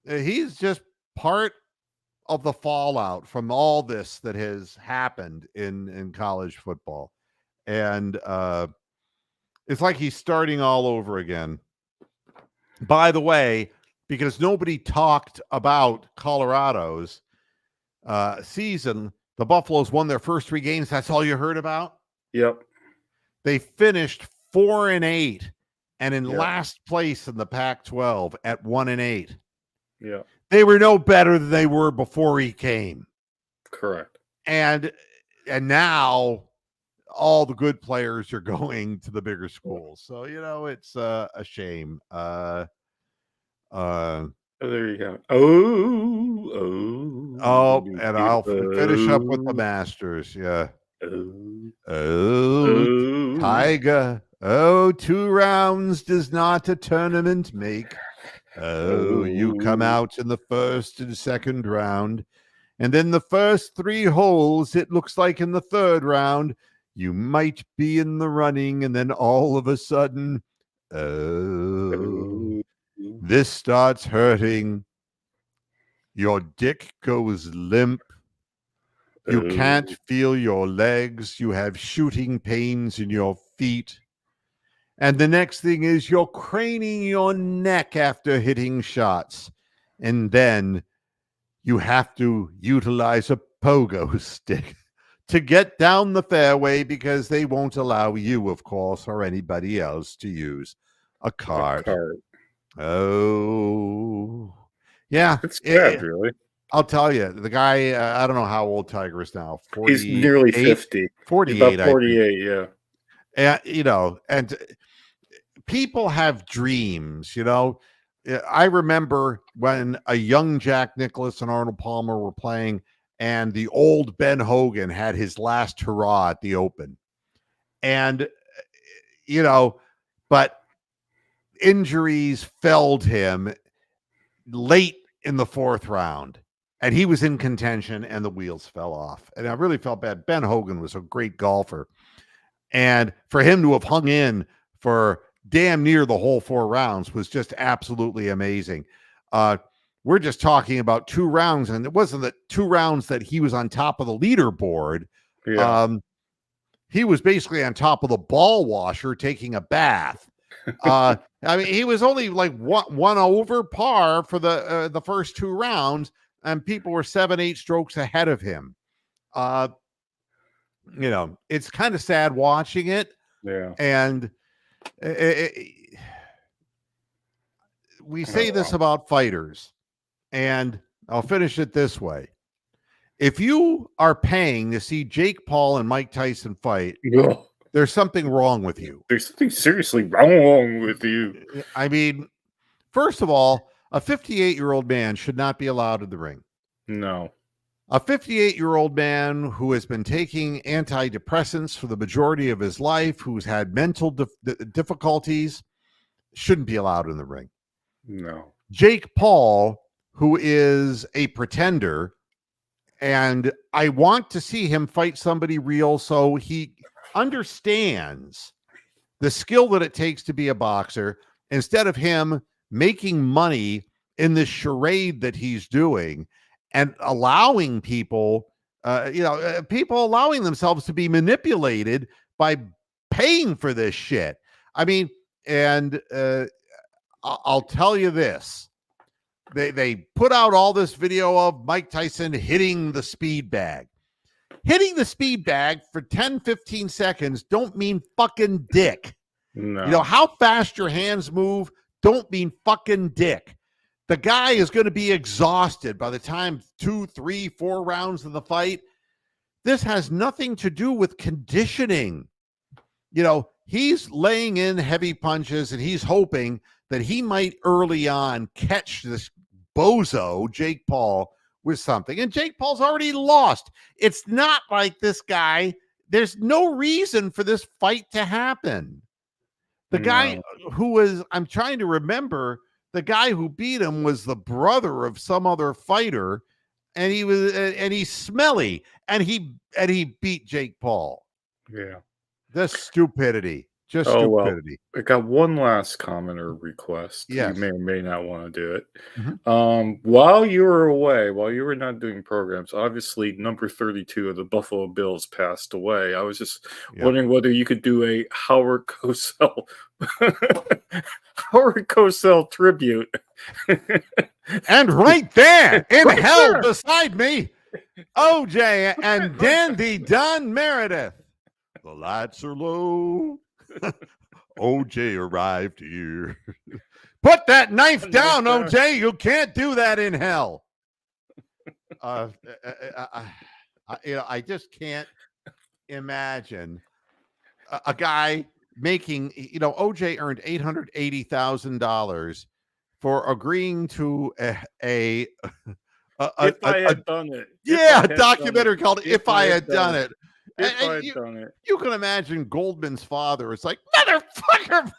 he's just part of the fallout from all this that has happened in college football. And it's like he's starting all over again. By the way, because nobody talked about Colorado's season, the Buffaloes won their first 3 games. That's all you heard about? Yep. They finished 4-8 and in Yep. last place in the Pac-12 at 1-8. Yeah. They were no better than they were before he came. Correct. And now all the good players are going to the bigger schools. So, it's a shame. Oh, there you go. Oh, and I'll finish up with the Masters. Yeah. Oh, Tiger. Oh, 2 rounds does not a tournament make. Oh, you come out in the first and second round. And then the first 3 holes, it looks like in the third round, you might be in the running. And then all of a sudden, this starts hurting. Your dick goes limp. You can't feel your legs. You have shooting pains in your feet. And the next thing is you're craning your neck after hitting shots. And then you have to utilize a pogo stick to get down the fairway because they won't allow you, of course, or anybody else to use a cart. Oh, yeah. It's sad, really. I'll tell you, the guy, I don't know how old Tiger is now. 48, He's nearly 50. 48. He's about 48, yeah. And, and people have dreams, I remember when a young Jack Nicklaus and Arnold Palmer were playing, and the old Ben Hogan had his last hurrah at the Open. And, but injuries felled him late in the 4th round. And he was in contention, and the wheels fell off. And I really felt bad. Ben Hogan was a great golfer. And for him to have hung in for damn near the whole 4 rounds was just absolutely amazing. We're just talking about 2 rounds, and it wasn't the 2 rounds that he was on top of the leaderboard. Yeah. He was basically on top of the ball washer taking a bath. I mean, he was only like one over par for the first 2 rounds, and people were 7-8 strokes ahead of him. It's kind of sad watching it. Yeah. And we say this about fighters, and I'll finish it this way. If you are paying to see Jake Paul and Mike Tyson fight, there's something wrong with you. There's something seriously wrong with you. I mean, first of all, a 58-year-old man should not be allowed in the ring. No. A 58-year-old man who has been taking antidepressants for the majority of his life, who's had mental difficulties, shouldn't be allowed in the ring. No. Jake Paul, who is a pretender, and I want to see him fight somebody real so he understands the skill that it takes to be a boxer, instead of him making money in this charade that he's doing and allowing people, people allowing themselves to be manipulated by paying for this shit. I mean, and I'll tell you this. They put out all this video of Mike Tyson hitting the speed bag. Hitting the speed bag for 10, 15 seconds don't mean fucking dick. No. You know, how fast your hands move don't mean fucking dick. The guy is going to be exhausted by the time 2, 3, 4 rounds of the fight. This has nothing to do with conditioning. You know, he's laying in heavy punches and he's hoping that he might early on catch this bozo, Jake Paul, with something. And Jake Paul's already lost. It's not like this guy, there's no reason for this fight to happen. The guy who was, I'm trying to remember, the guy who beat him was the brother of some other fighter, and he's smelly, and he beat Jake Paul. Yeah. That's stupidity. Just stupidity. Well, I got one last comment or request. Yes. You may or may not want to do it. Mm-hmm. While you were away, while you were not doing programs, obviously number 32 of the Buffalo Bills passed away. I was just wondering whether you could do a Howard Cosell Howard Cosell tribute. And right there in hell beside me, OJ and Dandy Don Meredith. The lights are low. OJ arrived here. Put that knife down, OJ. You can't do that in hell. I just can't imagine a guy making, OJ earned $880,000 for agreeing to a If I Had Done It. Yeah, a documentary called If I Had Done It. If I Had Done It. You can imagine Goldman's father. It's like, motherfucker.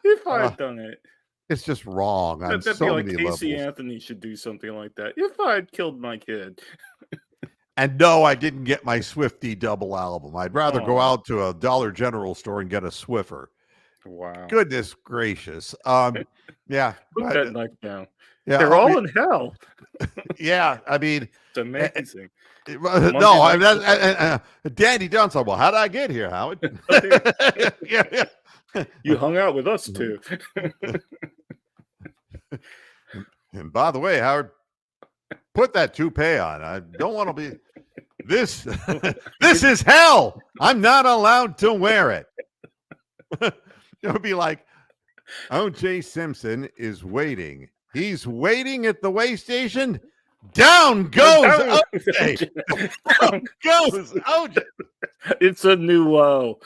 If I Had Done It. It's just wrong on That'd so be like many Casey levels. Anthony should do something like that. If I had killed my kid. And no, I didn't get my Swifty double album. I'd rather go out to a Dollar General store and get a Swiffer. Wow. Goodness gracious. Yeah. Put that knife down. Yeah, they're all in hell. Yeah, I mean, it's amazing. No, Dandy Johnson. Well, how did I get here, Howard? Yeah. You hung out with us too. And by the way, Howard, put that toupee on. I don't want to be this. This is hell. I'm not allowed to wear it. It would be like, O.J. Simpson is waiting. He's waiting at the way station. Down goes OJ. Down goes OJ. It's a new low.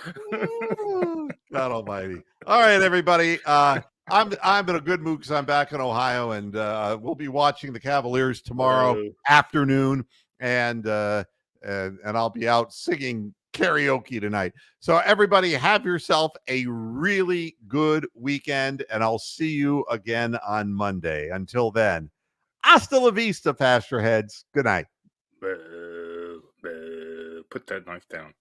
God almighty. All right, everybody. I'm in a good mood because I'm back in Ohio, and we'll be watching the Cavaliers tomorrow afternoon, and I'll be out singing karaoke tonight. So everybody, have yourself a really good weekend, and I'll see you again on Monday. Until then, hasta la vista, Pasture Heads. Good night. Put that knife down.